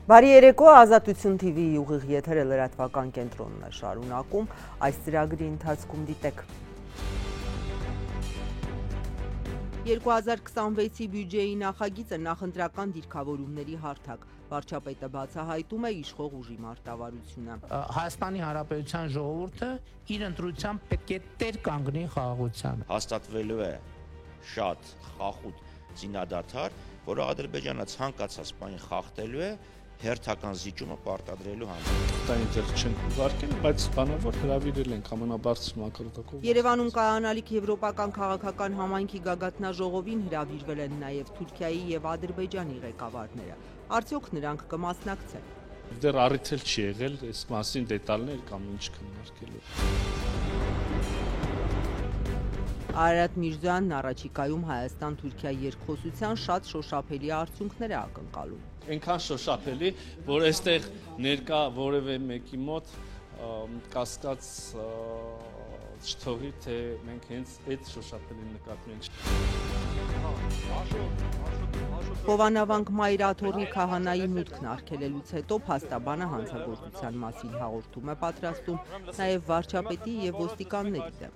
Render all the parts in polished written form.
Բարի երեկո, Ազատություն TV-ի ուղիղ եթերը լրատվական կենտրոնն է շարունակում, այս ծրագրի ընթացքում դիտեք։ 2026-ի բյուջեի նախագիծը նախընտրական դիրքավորումների հարթակ, վարչապետը բացահայտում է իշխող ուժի մարտավարությունը։ Հայաստանի Հանրապետության ժողովուրդը իր ընտրությամբ պետք է տեր կանգնի խաղաղությանը։ Հաստատվելու է շատ խախուտ զինադադար, որը Ադրբեջանը ցանկացած բանի խախտելու է հերթական զիջումը պարտադրելու համար։ Տային ձեր չենք ուղարկել, բայց բանավոր հրավիրել ենք ամենաբարձր մակարդակով։ Երևանում կայանալիք եվրոպական քաղաքական համայնքի գագաթնաժողովին հրավիրվել են նաև Թուրքիայի եւ Ադրբեջանի ղեկավարները։ Արդյոք նրանք կմասնակցեն։ Դեռ առիթ էլ չի եղել այս մասին դետալներ կամ ինչ քննարկելու։ Արարատ Միրզոյանն առաջիկայում Հայաստան-Թուրքիա երկխոսության շատ շոշափելի արդյունքներ է ակնկալում։ Այնքան շոշափելի, որ այստեղ ներկա որևէ մեկի մոտ կասկած չթողի, թե մենք հենց այդ շոշափելին նկատում ենք։ Հովանավանք Մայրաթոռի քահանայի մուտքն արգելելուց հետո փաստաբանը հանցագործության մասին հաղորդում է պատրաստում նաև վարչապետի եւ ոստիկանների դեմ։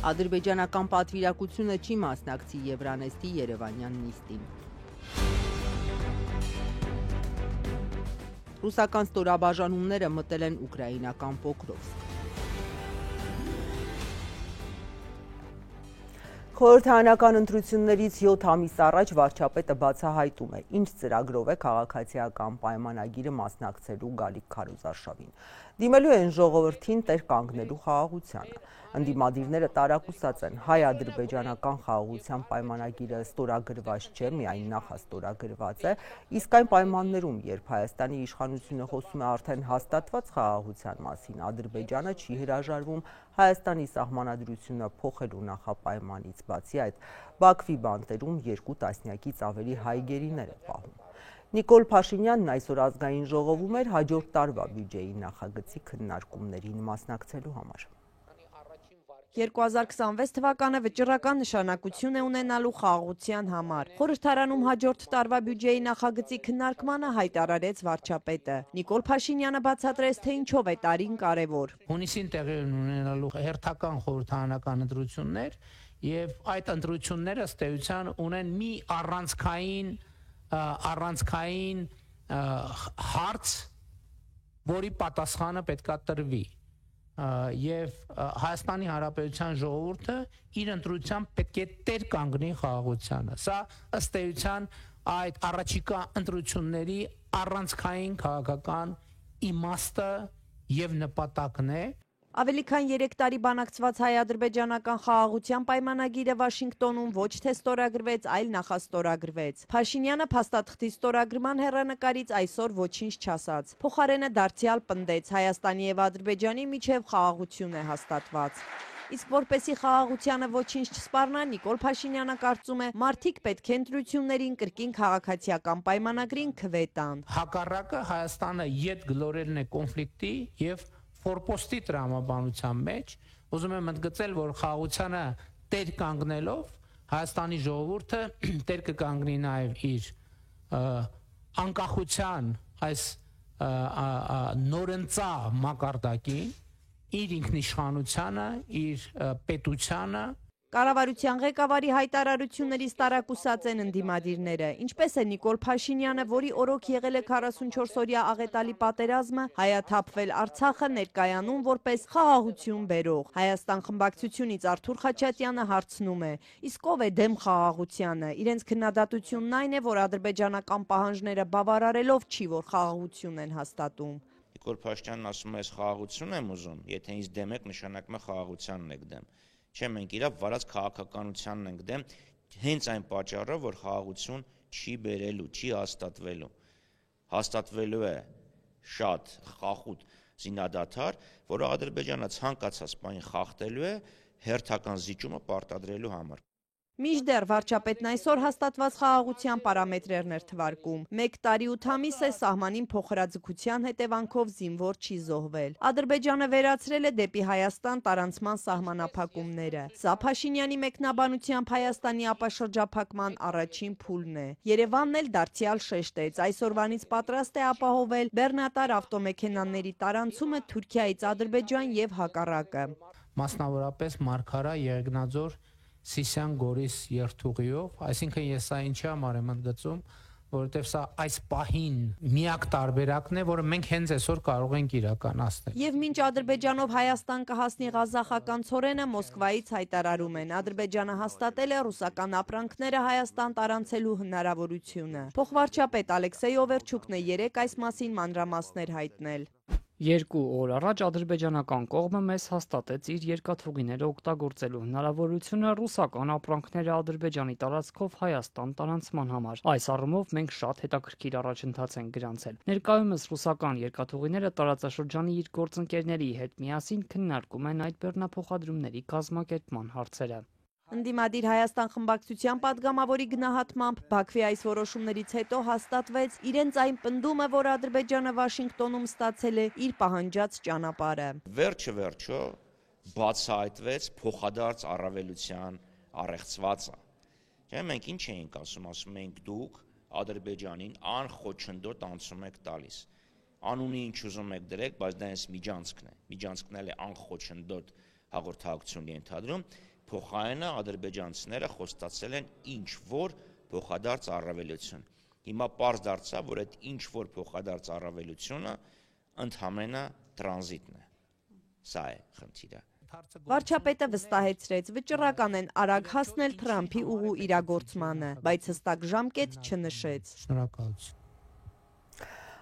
Ադրբեջանական պատվիրակությունը չի մասնակցի Եվրանեստի երևանյան նիստին։ Ռուսական ստորաբաժանումները մտել են ուկրաինական Պոկրովսկ։ Խորհրդարանական ընտրություններից 7 ամիս առաջ վարչապետը բացահայտում է, ինչ ծրագրով է քաղաքացիական պայմանագիրը մասնակցելու Գալիկ Քարոզարշավին։ Դիմելու են ժողովրդին տեր կանգնելու խաղաղությանը։ Ընդդիմադիրները տարակուսած են, հայ-ադրբեջանական խաղաղության պայմանագիրը ստորագրված չէ, միայն նախաստորագրված է, իսկ այն պայմաններում, երբ Հայաստանի իշխանությունը խոսում է արդեն հաստատված խաղաղության մասին, Ադրբեջանը չի հրաժարվում Հայաստանի սահմանադրությունը փոխելու նախապայմանից, բացի այդ, Բաքվի բանտերում 2 տասնյակից ավելի հայ գերիներ է պահում։ Նիկոլ Փաշինյանն այսօր ազգային ժողովում էր հաջորդ տարվա բյուջեի նախագծի քննարկումներին մասնակցելու համար։ 2026 թվականը վճռական նշանակություն է ունենալու խաղաղության համար։ Խորհրդարանում հաջորդ տարվա բյուջեի նախագծի քննարկմանը հայտարարեց վարչապետը։ Նիկոլ Փաշինյանը բացատրեց, թե ինչով է տարին կարևոր։ Հունիսին տեղի ունենալու հերթական խորհրդարանական ընտրություններ եւ այդ ընտրությունները ըստ էության ունեն մի առանցքային հարց, որի պատասխանը պետքա տրվի։ Եվ Հայաստանի Հանրապետության ժողովուրդը իր ընտրությամբ պետք է տեր կանգնի խաղաղությանը։ Սա ըստ էության այդ առաջիկա ընտրությունների առանցքային քաղաքական իմաստը եւ նպատակն է։ Ավելի քան 3 տարի բանակցված հայ-ադրբեջանական խաղաղության պայմանագիրը Վաշինգտոնում ոչ թե ստորագրվեց, այլ նախաստորագրվեց։ Փաշինյանը փաստաթղթի ստորագրման հեռանկարից այսօր ոչինչ չասաց։ Փոխարենը դարձյալ պնդեց, Հայաստանի եւ Ադրբեջանի միջև խաղաղություն է հաստատված։ Իսկ որպեսի խաղաղությանը ոչինչ չսպառնա, Նիկոլ Փաշինյանը կարծում է, մարդիկ պետք է ընտրություններին կրկին քաղաքացիական պայմանագրին քվե տան։ Հակառակը Հայաստանը յետ գլորելն է կոնֆլիկտի եւ ֆորպոստի տրամաբանության մեջ, ուզում եմ ընդգծել, որ խաղաղությանը տեր կանգնելով Հայաստանի ժողովուրդը տեր կկանգնի նաև իր անկախության այս նորընծա մակարդակին, իր ինքնիշխանությանը, իր պետությանը։ Կառավարության ղեկավարի հայտարարություններից տարակուսած են ընդդիմադիրները, ինչպես է Նիկոլ Փաշինյանը, որի օրոք եղել է 44-օրյա աղետալի պատերազմը, հայաթափվել Արցախը ներկայանում որպես խաղաղություն բերող։ Հայաստան խմբակցությունից Արթուր Խաչատյանը հարցնում է. իսկ ով է դեմ խաղաղությանը։ Իրենց քննադատությունն այն է, որ ադրբեջանական պահանջները բավարարելով չի, որ խաղաղություն են հաստատում։ Նիկոլ Փաշինյանն ասում է, ես խաղաղություն եմ ուզում, եթե ինձ դեմ եք, նշանակում է խաղաղությանն եք դեմ։ Չէ, մենք իրավ վարած քաղաքականությանն ենք դեմ, հենց այն պատճառով, որ խաղաղություն չի բերելու, չի հաստատվելու։ Հաստատվելու է շատ խախուտ զինադադար, որը Ադրբեջանը ցանկացած բանի խախտելու է հերթական զիջումը պարտադրելու համար։ Մինչդեռ վարչապետն այսօր հաստատված խաղաղության պարամետրերն էր թվարկում։ 1 տարի 8 ամիս է սահմանին փոխհրաձգության հետևանքով զինվոր չի զոհվել։ Ադրբեջանը վերացրել է դեպի Հայաստան տարանցման սահմանափակումները։ Սա Փաշինյանի մեկնաբանությամբ Հայաստանի ապաշրջափակման առաջին փուլն է։ Երևանն էլ դարձյալ շեշտեց, այսօրվանից պատրաստ է ապահովել բեռնատար ավտոմեքենաների տարանցումը Թուրքիայից Ադրբեջան եւ հակառակը։ Մասնավորապես Մարգարա, Եղեգնաձոր, Սիսիան, Գորիս երթուղիով, այսինքն ես սա ինչի համար եմ ընդգծում, որովհետև սա այս պահին միակ տարբերակն է, որը մենք հենց այսօր կարող ենք իրականացնել։ Եվ մինչ Ադրբեջանով Հայաստան կհասնի ղազախական ցորենը Մոսկվայից հայտարարում են, Ադրբեջանը հաստատել է ռուսական ապրանքները Հայաստան տարանցելու հնարավորությունը։ Փոխվարչապետ Ալեքսեյ Օվերչուկն է երեկ այս մասին մանրամասներ հայտնել։ 2 օր առաջ ադրբեջանական կողմը մեզ հաստատեց իր երկաթուղիները օգտագործելու հնարավորությունը ռուսական ապրանքները Ադրբեջանի տարածքով Հայաստան տարանցման համար։ Այս առումով մենք շատ հետաքրքիր առաջընթաց ենք գրանցել։ Ներկայումս ռուսական երկաթուղիները տարածաշրջանի իր գործընկերների հետ միասին քննարկում են այդ բեռնափոխադրումների կազմակերպման հարցերը։ Ընդդիմադիր Հայաստան խմբակցության падգամավորի գնահատմամբ Բաքվի այս որոշումներից հետո հաստատվեց իրենց այն պնդումը, որ Ադրբեջանը Վաշինգտոնում ստացել է իր պահանջած ճանապարհը։ Վերջը բացահայտվեց փոխադարձ առավելության առեղծվածը։ Չէ՞, մենք ինչ էինք ասում ենք դուք Ադրբեջանին անխոչնդոտ անցում եք տալիս։ Անունի ինչ ուզում եք դրեք, բայց դա հենց միջանցքն է։ Միջանցքն էլ է անխոչնդոտ հաղորդակցություն ենթադրում։ Փոխարենը ադրբեջանցիները խոստացել են ինչ որ փոխադարձ առավելություն։ Հիմա պարզ դարձավ, որ այդ ինչ որ փոխադարձ առավելությունը ընդհանրապես տրանզիտն է։ Սա է խնդիրը։ Վարչապետը վստահեցրեց, վճռական են արագ հասնել Թրամփի ուղու իրագործմանը, բայց հստակ ժամկետ չնշեց։ Շնորհակալություն։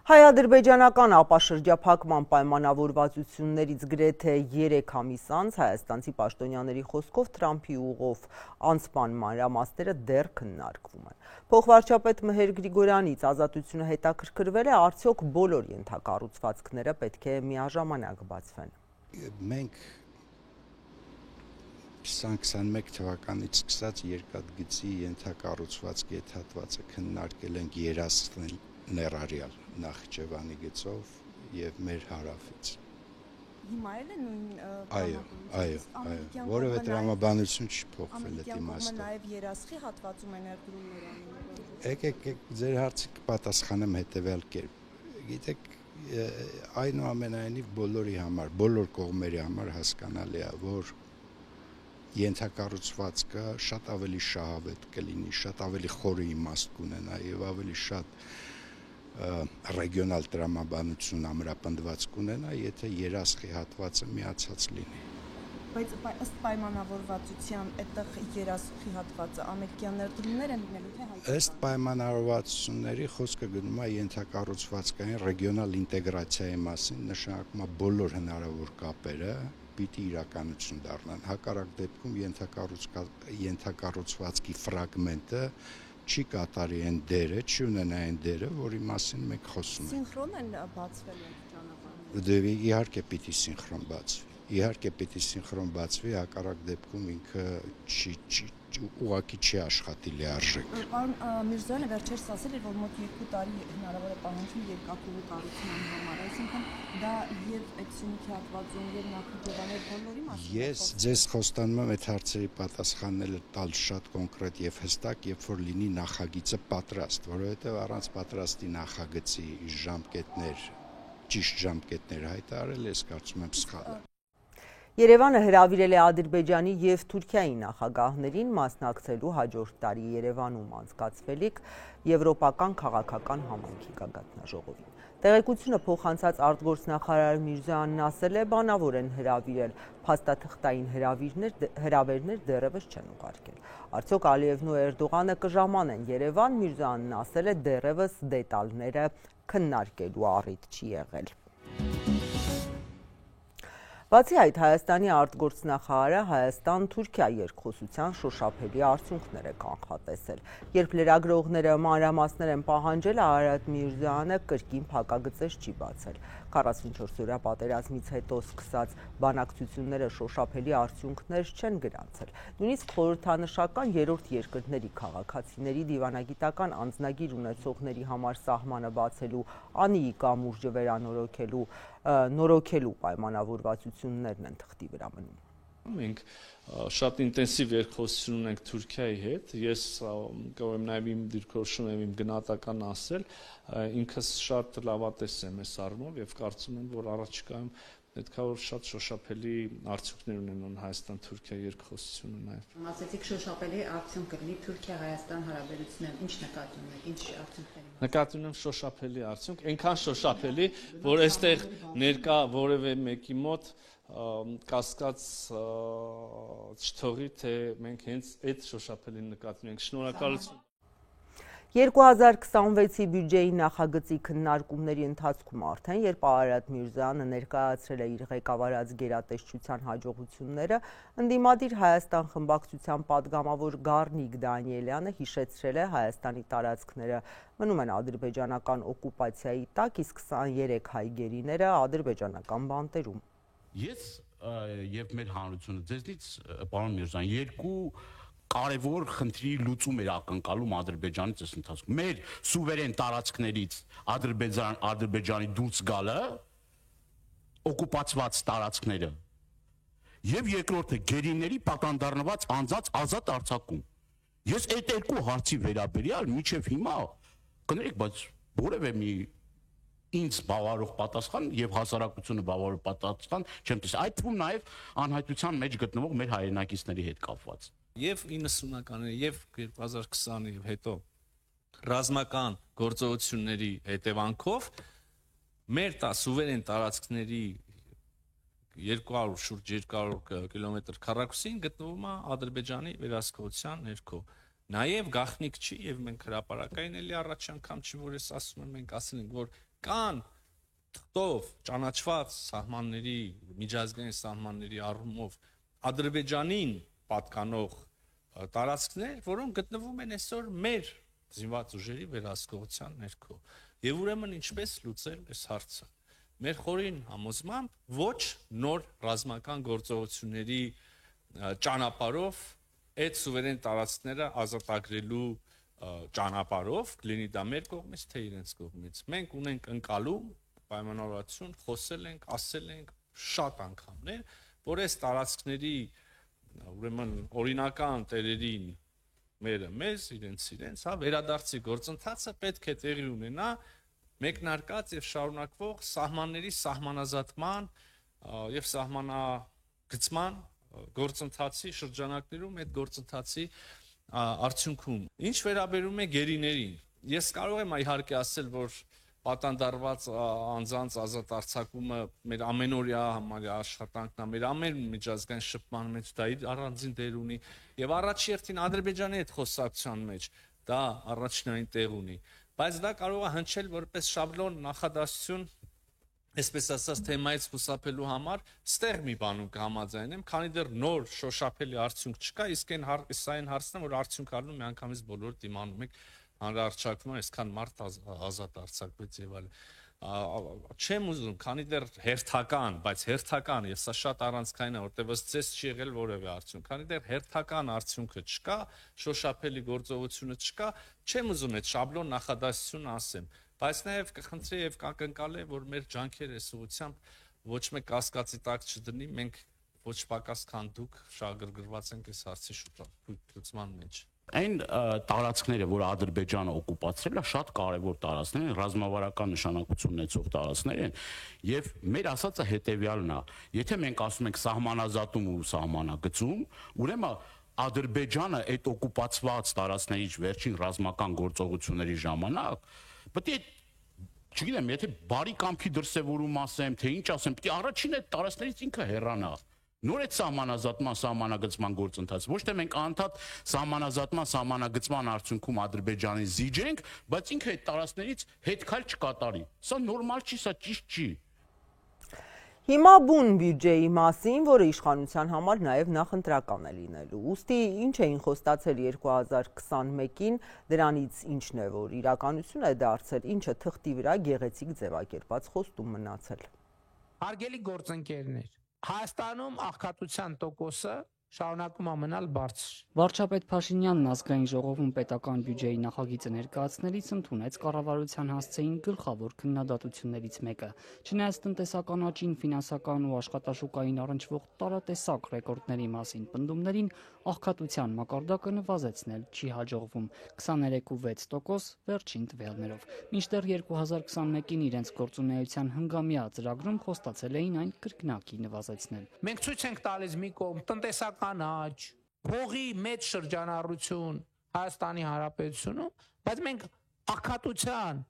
Հայ-ադրբեջանական ապաշրջափակման պայմանավորվածություններից գրեթե 3 ամիս անց հայաստանցի պաշտոնյաների խոսքով Թրամփի ուղով անցման մանրամասները դեռ քննարկվում են։ Փոխվարչապետ Մհեր Գրիգորյանից Ազատությունը հետաքրքրվել է, արդյոք բոլոր ենթակառուցվածքները պետք է միաժամանակ բացվեն։ Մենք 2021 թվականից սկսած երկաթգծի ենթակառուցվածքի այդ հատվածը քննարկել ենք երասխնել ներառյալ Նախճեվանի գծով եւ մեր հարավից։ Հիմա էլ է նույն Այո, որևէ տրամաբանություն չի փոխվել այդ իմաստով։ Նաեւ երասխի հատվածում են ներդրումներ անում։ Եկեք ձեր հարցի կպատասխանեմ հետեւյալ կերպ։ Գիտեք, այնուամենայնիվ բոլորի համար, բոլոր կողմերի համար հասկանալի է, որ ենթակառուցվածքը շատ ավելի շահավետ կլինի, շատ ավելի խորը իմաստ կունենա եւ ավելի շատ ռեգիոնալ տրամաբանություն ամրապնդված կունենա, եթե երասխի հատվածը միացած լինի։ Բայց ըստ պայմանավորվածության այդտեղ երասխի հատվածը ամերիկյան ներդրումներ են լինելու թե հայ։ Ըստ պայմանավորվածությունների խոսքը գնում է ենթակառուցվածքային ռեգիոնալ ինտեգրացիայի մասին, նշանակում է բոլոր հնարավոր կապերը պիտի իրականություն դառնան։ Հակառակ դեպքում ենթակառուցվածքի ֆրագմենտը չի կատարի այն դերը, չի ունենա այն դերը, որի մասին մենք խոսում ենք։ Սինխրոն են բացվել ճանապարհները։ Դե իհարկե պիտի սինխրոն բացվի։ Իհարկե պիտի սինխրոն բացվի, հակառակ դեպքում ինքը ուղղակի չի աշխատի լիարժեք։ Պարոն Միրզոյանը վերջերս ասել էր, որ մոտ 2 տարի հնարավոր է պահանջում երկաթուղու կառուցման համար, այսինքն դա եւ այդ Սյունիքի հատվածում եւ Նախճեվաներ բոլորի մասին։ Ես ձեզ խոստանում եմ այդ հարցերի պատասխանները տալ շատ կոնկրետ եւ հստակ, երբ որ լինի նախագիծը պատրաստ, որովհետեւ առանց պատրաստի նախագծի ճիշտ ժամկետներ հայտարարել, ես կարծում եմ սխալ է։ Երևանը հրավիրել է Ադրբեջանի և Թուրքիայի նախագահներին մասնակցելու հաջորդ տարի Երևանում անցկացվելիք Եվրոպական քաղաքական համայնքի գագաթնաժողովին։ Տեղեկությունը փոխանցած արտգործնախարար Միրզոյանն ասել է, բանավոր են հրավիրել, փաստաթղթային հրավերներ դեռևս չեն ուղարկել։ Արդյոք Ալիևն ու Էրդողանը կժամանեն Երևան, Միրզոյանն ասել է, դեռևս դետալները քննարկելու առիթ չի եղել։ Բացի այդ, Հայաստանի արտգործնախարարը Հայաստան-Թուրքիա երկխոսության շոշափելի արդյունքներ է կանխատեսել։ Երբ լրագրողները մանրամասներ են պահանջել, Արարատ Միրզոյանը կրկին փակագծեր չի բացել։ 44-օրյա պատերազմից հետո սկսած բանակցությունները շոշափելի արդյունքներ չեն գրանցել։ Նույնիսկ խորհրդանշական երրորդ երկրների քաղաքացիների դիվանագիտական անձնագիր ունեցողների համար սահմանը բացելու, անիի կամուրջը նորոգելու պայմանավորվածություններն են թղթի վրա մնում։ Մենք շատ ինտենսիվ երկխոսություն ունենք Թուրքիայի հետ, ես կարող եմ նաև իմ դիրքորոշում եմ իմ գնահատական ասել, ինքս շատ լավատես եմ այս առումով եւ կարծում եմ, որ առաջիկայում պետք է որ շատ շոշափելի արդյունքներ ունենան Հայաստան-Թուրքիա երկխոսությունը նաև։ Ասացիք շոշափելի արդյունք կլինի Թուրքիա-Հայաստան հարաբերություններում, ինչ նկատի ունեք, ինչ արդյունքների։ Նկատի ունեմ շոշափելի արդյունք, այնքան շոշափելի, որ այստեղ ներկա որևէ մեկի մոտ կասկած չթողի, թե մենք հենց այդ շոշափելին նկատի ունենք։ Շնորհակալություն։ 2026-ի բյուջեի նախագծի քննարկումների ընթացքում արդեն, երբ Արարատ Միրզոյանը ներկայացրել է իր ղեկավարած գերատեսչության հաջողությունները, ընդդիմադիր Հայաստան խմբակցության պատգամավոր Գառնիկ Դանիելյանը հիշեցրել է Հայաստանի տարածքները մնում են ադրբեջանական օկուպացիայի տակ, իսկ 23 հայ գերիները ադրբեջանական բանտերում։ Ես եւ մեր հանրությունը ձեզնից, պարոն Միրզոյան, երկու կարևոր խնդրի լուծում էր ակնկալում Ադրբեջանից այս ընթացքում։ Մեր սուվերեն տարածքներից Ադրբեջանի դուրս գալը, օկուպացված տարածքները, եւ երկրորդը գերիների պատանդառնված անձած ազատ արձակում։ Ես այդ երկու հարցի վերաբերյալ մինչև հիմա կներեք, բայց որևէ մի ինձ բավարարող պատասխան եւ հասարակությունը բավարարող պատասխան չեմ տեսել։ Այդ թվում նաեւ անհայտության մեջ գտնվող մեր հայրենակիցների հետ կապված։ Եվ 90-ականների եւ 2020-ի եւ հետո ռազմական գործողությունների հետևանքով մեր սուվերեն տարածքների 200 շուրջ 200 կիլոմետր քառակուսին գտնվում է Ադրբեջանի վերահսկողության ներքո։ Նաեւ գաղտնիք չի եւ մենք հրապարակային էլի առաջ անգամ չի որ ես ասում եմ մենք ասել ենք որ կան թղթով ճանաչված սահմանների միջազգային սահմանների առումով Ադրբեջանին պատկանող տարածքներ, որոնք գտնվում են այսօր մեր զինված ուժերի վերահսկողության ներքո։ Եվ ուրեմն ինչպես լուծել այս հարցը։ Մեր խորին համոզմամբ ոչ նոր ռազմական գործողությունների ճանապարհով այդ սուվերեն տարածքները ազատագրելու ճանապարհով, լինի դա մեր կողմից, թե իրենց կողմից։ Մենք ունենք ընկալում, պայմանավորվածություն, խոսել ենք, ասել ենք շատ անգամներ, որ այս տարածքների ուրեմն օրինական տերերին մերը մեզ, իրենց, վերադարձի գործընթացը պետք է տեղի ունենա մեկնարկած եւ շարունակվող սահմանների սահմանազատման եւ սահմանագծման գործընթացի շրջանակներում այդ գործընթացի արդյունքում։ Ինչ վերաբերում է գերիներին, ես կարող եմ իհարկե ասել, որ պատանդառված անձանց ազատ արձակումը մեր ամենօրյա համարյա աշխատանքն է, մեր ամեն միջազգային շփման մեջ դա իր առանձին դեր ունի եւ առաջի հերթին Ադրբեջանի հետ խոսակցության մեջ դա առաջնային տեղ ունի, բայց դա կարող է հնչել որպես շաբլոն նախադասություն, այսպես ասած թեմայից խուսափելու համար, ստեղ մի բանում կհամաձայնեմ, քանի դեռ նոր շոշափելի արդյունք չկա, իսկ այն հարցն է, որ արդյունք առնում միանգամից բոլոր դիմանում եք հանրահռչակման, այսքան մարդ ազատ արձակվեց եւ այլն։ Չեմ ուզում, քանի դեռ հերթական, բայց հերթական, եւ սա շատ առանցքային է, որտեղ ըստ չի եղել որևէ արդյունք, քանի դեռ հերթական արդյունքը չկա, շոշափելի գործողությունը չկա, չեմ ուզում այդ շաբլոն նախադասությունը ասեմ, բայց նաեւ կխնդրի եւ կակնկալե, որ մեր ջանքերը այս ուղղությամբ ոչ մեկ կասկածի տակ չդնի, մենք ոչ պակաս քան դուք շահագրգռված ենք այս հարցի լուծման մեջ։ Այն տարածքները, որ Ադրբեջանը օկուպացրել է, շատ կարևոր տարածքներ են, ռազմավարական նշանակություն ունեցող տարածքներ են, եւ մեր ասածը հետեւյալն է. եթե մենք ասում ենք սահմանազատում ու սահմանագծում, ուրեմն Ադրբեջանը այդ օկուպացված տարածքներից վերջին ռազմական գործողությունների ժամանակ պետք է, չգիտեմ, եթե բարի կամքի դրսևորում ասեմ, թե ինչ ասեմ, պետք է առաջին այդ տարածքներից ինքը հեռանա։ Նոր այդ սահմանազատման, սահմանագծման գործընթաց, ոչ թե մենք անդադ սահմանազատման, սահմանագծման արդյունքում Ադրբեջանի զիջենք, բայց ինքը այդ տարածքներից հետ քայլ չկատարի։ Սա նորմալ չի, սա ճիշտ չի։ Հիմա բուն բյուջեի մասին, որը իշխանության համար նաև նախընտրական է լինելու։ Ուստի ինչ էին խոստացել 2021-ին, դրանից ինչն է, որ իրականություն է դարձել, ինչը թղթի վրա գեղեցիկ ձևակերպած խոստում մնացել։ Հարգելի գործընկերներ, Հայաստանում աղքատության տոկոսը շարունակում է մնալ բարձր։ Վարչապետ Փաշինյանն ազգային ժողովում պետական բյուջեի նախագիծը ներկայացնելիս ընդունեց կառավարության հասցեին գլխավոր քննադատություններից մեկը։ Չնայած տնտեսական աճին, ֆինանսական ու աշխատաշուկային առնչվող տարատեսակ ռեկորդների մասին պնդումներին, աղքատության մակարդակը նվազեցնել չի հաջողվում 23.6% վերջին տվյալներով։ Մինչդեռ 2021-ին իրենց գործունեության հնգամյա ծրագրում խոստացել էին այն կրկնակի նվազեցնել։ Մենք ցույց ենք տալիս մի կողմ տնտեսական աճ, փողի մեծ շրջանառություն Հայաստանի Հանրապետությունում, բայց մենք աղքատության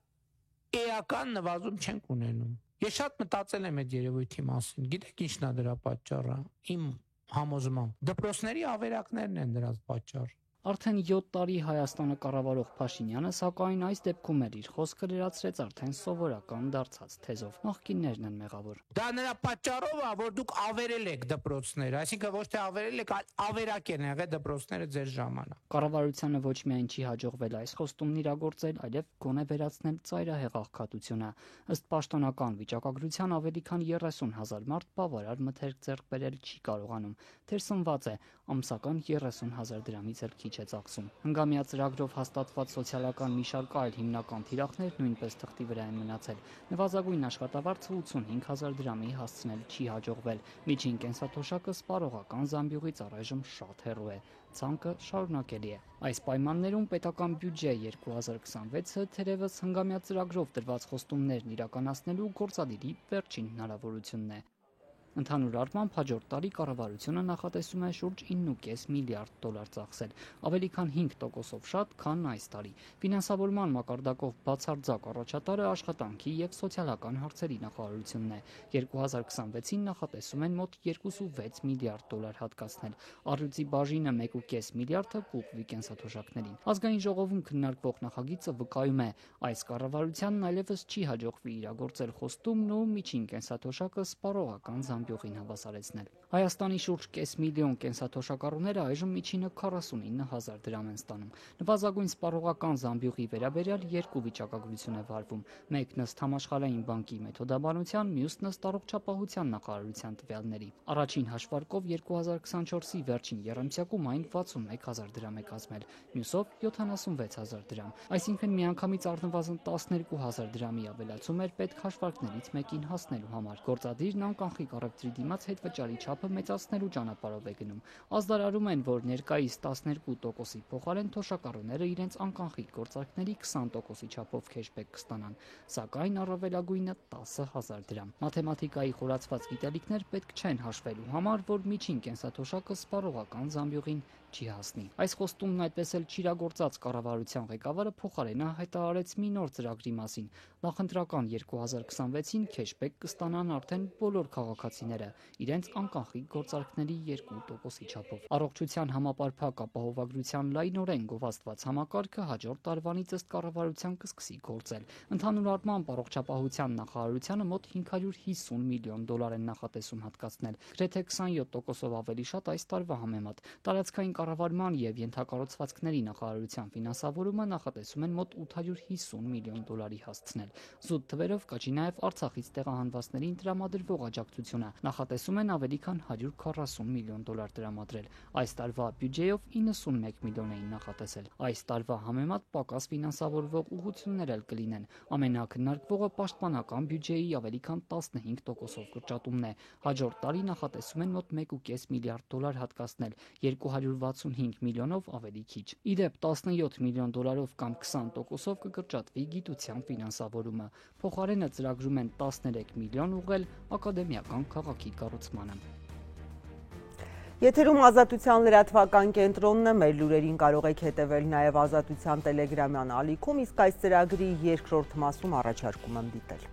էական նվազում չենք ունենում։ Ես շատ մտածել եմ այդ երևույթի մասին։ Գիտեք ինչն է դրա պատճառը։ Իմ համոզմամբ դպրոցների ավերակներն են դրանց պատճառը։ Արդեն 7 տարի Հայաստանը կառավարող Փաշինյանը, սակայն այս դեպքում էլ իր խոսքը լրացրեց արդեն սովորական դարձած թեզով։ Նախկիններն են մեղավոր։ Դա նրա պատճառով է, որ դուք ավերել եք դպրոցները, այսինքն ոչ թե ավերել եք, այլ ավերակ են եղել դպրոցները ձեր ժամանակ։ Կառավարությանը ոչ միայն չի հաջողվել այս խոստումն իրագործել, այլև գոնե վերացնել ծայրահեղ աղքատությունը։ Ըստ պաշտոնական վիճակագրության ավելի քան 30,000 մարդ բավարար մթերք ձեռք բերել չի կարողանում։ Թերսնված է, ամսական 30,000 դրամից էլ քիչ է ծախսում։ Հնգամյա ծրագրով հաստատված սոցիալական մի շարք այլ հիմնական թիրախներ նույնպես թղթի վրա են մնացել։ Նվազագույն աշխատավարձը 85,000 դրամի հասցնել չի հաջողվել։ Միջին կենսաթոշակը սպառողական զամբյուղից առայժմ շատ հեռու է։ Ցանկը շարունակելի է։ Այս պայմաններում պետական բյուջե 2026-ը թերևս հնգամյա ծրագրով տրված խոստումներն իրականացնելու գործադիրի վերջին հնարավորությունն է։ Ընդհանուր առմամբ հաջորդ տարի կառավարությունը նախատեսում է շուրջ 9.5 միլիարդ դոլար ծախսել, ավելի քան 5%-ով շատ, քան այս տարի։ Ֆինանսավորման մակարդակով բացարձակ առաջատարը աշխատանքի եւ սոցիալական հարցերի նախարարությունն է։ 2026-ին նախատեսում են մոտ 2.6 միլիարդ դոլար հատկացնել։ Առյուծի բաժինը 1.5 միլիարդը կուղվի կենսաթոշակներին։ Ազգային ժողովում քննարկվող նախագիծը վկայում է, այս կառավարությանն այլևս չի հաջողվի իրագործել խոստումն ու միջին կենսաթոշակը սպառողական զամբյուղին հավասարեցնել։ Հայաստանի շուրջ կես միլիոն կենսաթոշակառուները այժմ միջինը 49,000 դրամ են ստանում։ Նվազագույն սպառողական զամբյուղի վերաբերյալ երկու վիճակագրություն է վարվում։ Մեկն ըստ Համաշխարհային բանկի մեթոդաբանության, մյուսն ըստ առողջապահության նախարարության տվյալների։ Առաջին հաշվարկով 2024-ի վերջին եռամսյակում այն 61,000 դրամ է կազմել, մյուսով 76,000 դրամ։ Այսինքն միանգամից առնվազն 12,000 դրամի ավելացում էր պետք հաշվարկներից մեկին հասնելու համար։ Գործադիրն անկանխիկ առևտրի դիմաց հետվճարի չափը մեծացնելու ճանապարհով է գնում։ Ազդարարում են, որ ներկայիս 12%-ի փոխարեն թոշակառուները իրենց անկանխիկ գործարքների 20%-ի չափով քեշբեք կստանան, սակայն առավելագույնը 10,000 դրամ։ Մաթեմատիկայի խորացված գիտելիքներ պետք չեն հաշվելու համար, որ միջին կենսաթոշակը սպառողական զամբյուղին չի հասնի։ Այս խոստումն այդպես էլ չիրագործած կառավարության ղեկավարը փոխարենը հայտարարեց մի նոր ծրագրի մասին։ Նախընտրական 2026-ին քեշբեք կստանան արդեն բոլոր քաղաքացիները իրենց անկանխիկ գործարքների 2%-ի չափով։ Առողջության համապարփակ ապահովագրության լայնորեն գովազդված համակարգը հաջորդ տարվանից ըստ կառավարության կսկսի գործել։ Ընդհանուր առմամբ առողջապահության նախարարությանը մոտ 550 միլիոն դոլար են նախատեսում հատկացնել, գրեթե 27%-ով ավելի շատ այս տարվա համեմատ։ Տարածքային կառավարման եւ ենթակառուցվածքների նախարարության ֆինանսավորումը նախատեսում են մոտ 850 միլիոն դոլարի հասցնել։ Զուտ թվերով կաճի նաեւ Արցախից տեղահանվածներին տրամադրվող աջակցությունը։ Նախատեսում են ավելի քան 140 միլիոն դոլար տրամադրել։ Այս տարվա բյուջեով 91 միլիոն էին նախատեսել։ Այս տարվա համեմատ պակաս ֆինանսավորվող ուղղություններ էլ կլինեն։ Ամենակննարկվողը պաշտպանական բյուջեի ավելի քան 15%-ով կրճատումն է։ Հաջորդ տարի նախատեսում են մոտ 1.5 միլիարդ դոլար հատկացնել, 265 միլիոնով ավելի քիչ։ Իդեպ 17 միլիոն դոլարով կամ 20%-ով կկրճատվի գիտության ֆինանսավորումը։ Փոխարենը ծրագրում են 13 միլիոն ուղղել ակադեմիական քաղաքի կառուցմանը։ Եթերում Ազատության լրատվական կենտրոնն է, մեր լուրերին կարող եք հետևել նաև Ազատության տելեգրամյան ալիքում, իսկ այս ծրագրի երկրորդ մասում առաջարկում եմ դիտել։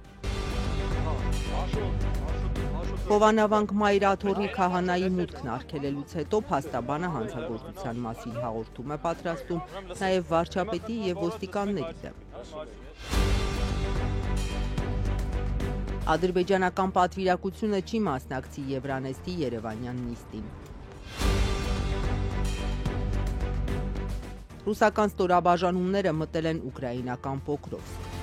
Հովանավանք Մայրաթոռի քահանայի մուտքն արգելելուց հետո փաստաբանը հանցագործության մասին հաղորդում է պատրաստում նաև վարչապետի եւ ոստիկանների դեմ։ Ադրբեջանական պատվիրակությունը չի մասնակցի Եվրանեստի Երևանյան նիստին։ Ռուսական ստորաբաժանումները մտել են ուկրաինական Պոկրովսկ։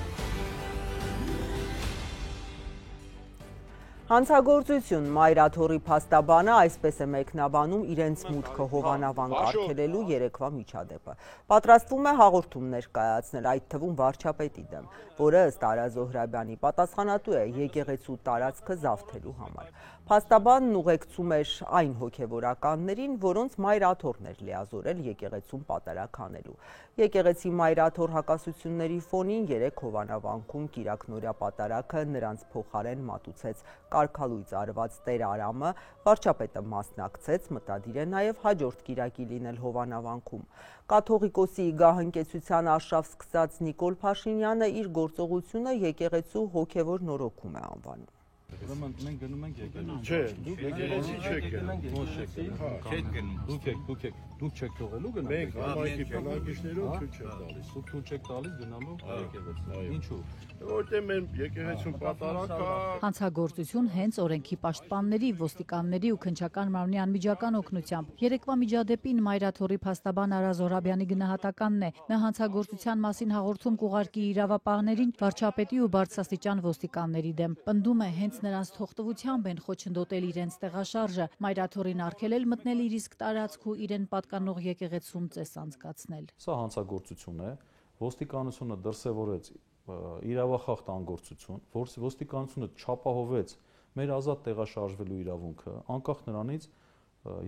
Հանցագործություն Մայրաթորի փաստաբանը այսպես է մեկնաբանում իրենց մուտքը Հովանավան արգելելու երեկվա միջադեպը։ Պատրաստվում է հաղորդում ներկայացնել, այդ թվում վարչապետի դեմ, որը ըստ Արա Զոհրաբյանի պատասխանատու է եկեղեցու տարածքը զավթելու համար։ Փաստաբանն ուղեկցում էր այն հոգևորականներին, որոնց Մայրաթորն էր լիազորել եկեղեցուն պատարակ անելու։ Եկեղեցի Մայրաթոր հակասությունների ֆոնին երեկ Հովանավանքում կիրակնորյա պատարակը նրանց փոխարեն մատուցեց կարգալույծ արված Տեր Արամը, վարչապետը մասնակցեց, մտադիր է նաև հաջորդ կիրակի լինել Հովանավանքում։ Կաթողիկոսի գահընկեցության արշավ սկսած Նիկոլ Փաշինյանը իր գործողությունը եկեղեցու հոգևոր նորոգում է անվանում։ Մենք գնում ենք եկեղեցի։ Չէ, դուք եկեղեցի չեք գնում։ Ո՞նց չեք գնում։ Չեք գնում։ Դուք չեք թողելու գնալ։ Մենք համայնքի բնակիչներով թույլ չեք տալիս։ Դուք թույլ չեք տալիս գնալու եկեղեցի։ Ինչու՞։ Որտեղ մենք եկեղեցուն պատարակ կա։ Հանցագործություն հենց օրենքի պաշտպանների, ոստիկանների ու քննչական մարմնի անմիջական օգնությամբ։ Երեկվա միջադեպին Մայրաթորի փաստաբան Արա Զոհրաբյանի գնահատականն է։ Նա հանցագործության մասին հաղորդում կուղարկի իրավապահներին, վարչապետի ու բարձրաստիճան ոստիկանների դեմ։ Պնդում է հենց նրանց թողտվությամբ են խոչընդոտել իրենց տեղաշարժը, Մայրաթորին արգելել մտնել իր իսկ տարածք ու իրեն պատկանող եկեղեցում ծես անցկացնել։ Սա հանցագործություն է, ոստիկանությունը դրսևորեց իրավախախտ անգործություն, որ ոստիկանությունը չապահովեց մեր ազատ տեղաշարժվելու իրավունքը, անկախ նրանից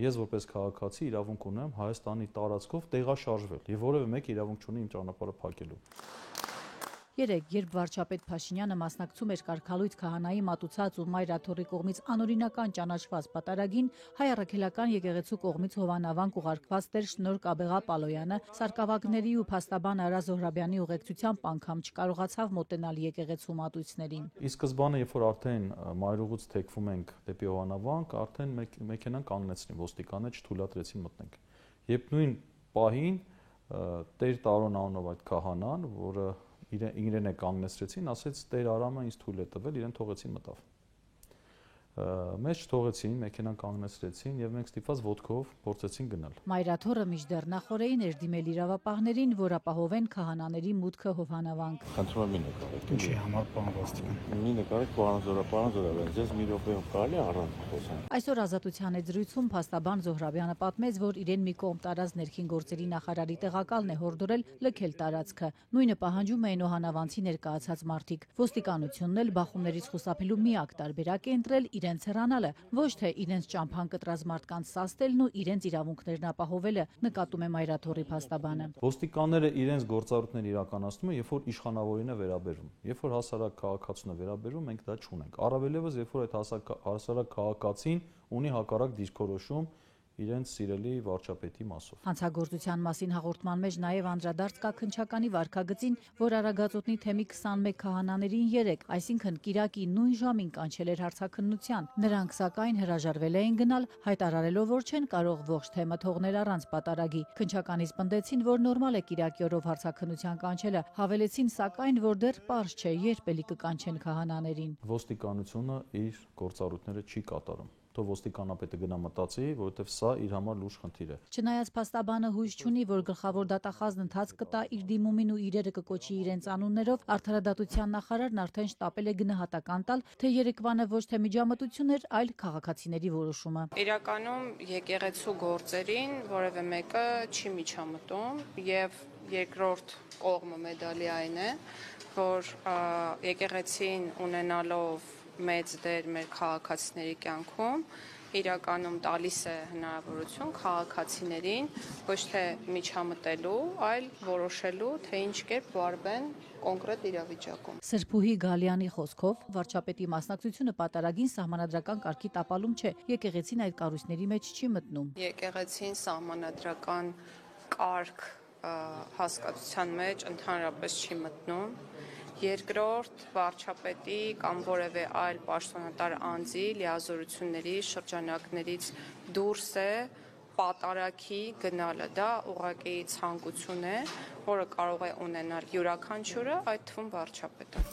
ես որպես քաղաքացի իրավունք ունեմ Հայաստանի տարածքով տեղաշարժվել եւ որևէ մեկ իրավունք չունի իմ ճանապարհը փակելու։ Երեկ, երբ վարչապետ Փաշինյանը մասնակցում էր կարգալույծ քահանայի մատուցած ու Մայրաթորի կողմից անօրինական ճանաչված պատարագին, Հայ առաքելական եկեղեցու կողմից Հովանավան կուղարկված Տեր Շնորհ Աբեղա Պալոյանը սարկավագների ու փաստաբան Արա Զոհրաբյանի ուղեկցությամբ անգամ չկարողացավ մոտենալ եկեղեցու մատույցներին։ Ի սկզբանե, երբ որ արդեն Մայրուղուց թեքվում ենք դեպի Հովանավան, արդեն մեքենան կանգնեցին, ոստիկանները չթույլատրեցին մտնենք։ Երբ նույն պահին Տեր Տարոն անունով այդ քահանան, որը իրեն է կանգնեցրեցին, ասեց Տեր Արամը ինձ թույլ է տվել, իրեն թողեցին մտավ։ Մեզ չթողեցին, մեքենան կանգնեցրեցին եւ մենք ստիպված ոտքով փորձեցին գնալ։ Մայրաթորը մինչդեռ նախորդին էր դիմել իրավապահներին, որ ապահովեն քահանաների մուտքը Հովանավանք։ Խնդրում եմ մի նկարեք։ Ինչի համար պարոն ոստիկան։ Մի նկարեք պարոն Զորաբյան, ձեզ մի րոպեով կարելի է առանց խոսալ։ Այսօր Ազատության եզրույցում փաստաբան Զոհրաբյանը պատմեց, որ իրեն մի կողմ տարած ներքին գործերի նախարարի տեղակալն է հորդորել լքել տարածքը։ Նույնը պահանջում էին Հովանավանցի ներկայացած մարդիկ։ Ոստիկանությունն էլ բախումներից խուսափելու միակ տարբերակ է ընտրել իրենց հեռանալը, ոչ թե իրենց ճամփան կտրած մարդկանց սաստելն ու իրենց իրավունքներն ապահովելը, նկատում է Մայրաթորի փաստաբանը։ Ոստիկանները իրենց գործառույթները իրականացնում են, երբ որ իշխանավորին է վերաբերում։ Երբ որ հասարակ քաղաքացուն է վերաբերում, մենք դա չունենք։ Առավելևս, երբ որ այդ հասարակ քաղաքացին ունի հակառակ դիրքորոշում իրենց սիրելի վարչապետի մասով։ Հանցագործության մասին հաղորդման մեջ նաև անդրադարձ կա քննչականի վարքագծին, որ Արագածոտնի թեմի 21 քահանաներին 3, այսինքն Կիրակի նույն ժամին կանչել էր հարցաքննության։ Նրանք սակայն հրաժարվել էին գնալ, հայտարարելով, որ չեն կարող ողջ թեմը թողնել առանց պատարագի։ Քննչականից պնդեցին, որ նորմալ է Կիրակի օրով հարցաքննության կանչելը, հավելեցին սակայն, որ դեռ պարզ չէ, երբ էլի կկանչեն քահանաներին։ Ոստիկանությունը իր գործառույթները չի կատարում։ Թող ոստիկանապետը գնա մտածի, որովհետև սա իր համար լուրջ խնդիր է։ Չնայած փաստաբանը հույս չունի, որ գլխավոր դատախազն ընթացք կտա իր դիմումին ու իրերը կկոչի իրենց անուններով, արդարադատության նախարարն արդեն շտապել է գնահատական տալ, թե երեկվանը ոչ թե միջամտություն էր, այլ քաղաքացիների որոշումը։ Իրականում եկեղեցու գործերին որևէ մեկը չի միջամտում եւ երկրորդ կողմը մեդալի այն է, որ եկեղեցին ունենալով մեծ դեր մեր քաղաքացիների կյանքում իրականում տալիս է հնարավորություն քաղաքացիներին ոչ թե միջամտելու, այլ որոշելու, թե ինչ կերպ վարվեն կոնկրետ իրավիճակում։ Սրբուհի Գալյանի խոսքով վարչապետի մասնակցությունը պատարագին սահմանադրական կարգի տապալում չէ, եկեղեցին այդ կառույցների մեջ չի մտնում։ Եկեղեցին սահմանադրական կարգ հասկացության մեջ ընդհանրապես չի մտնում։ Երկրորդ, վարչապետի կամ որևէ այլ պաշտոնատար անձի լիազորությունների շրջանակներից դուրս է պատարակի գնալը, դա ուղղակի ցանկություն է, որը կարող է ունենալ յուրաքանչյուրը, այդ թվում վարչապետը։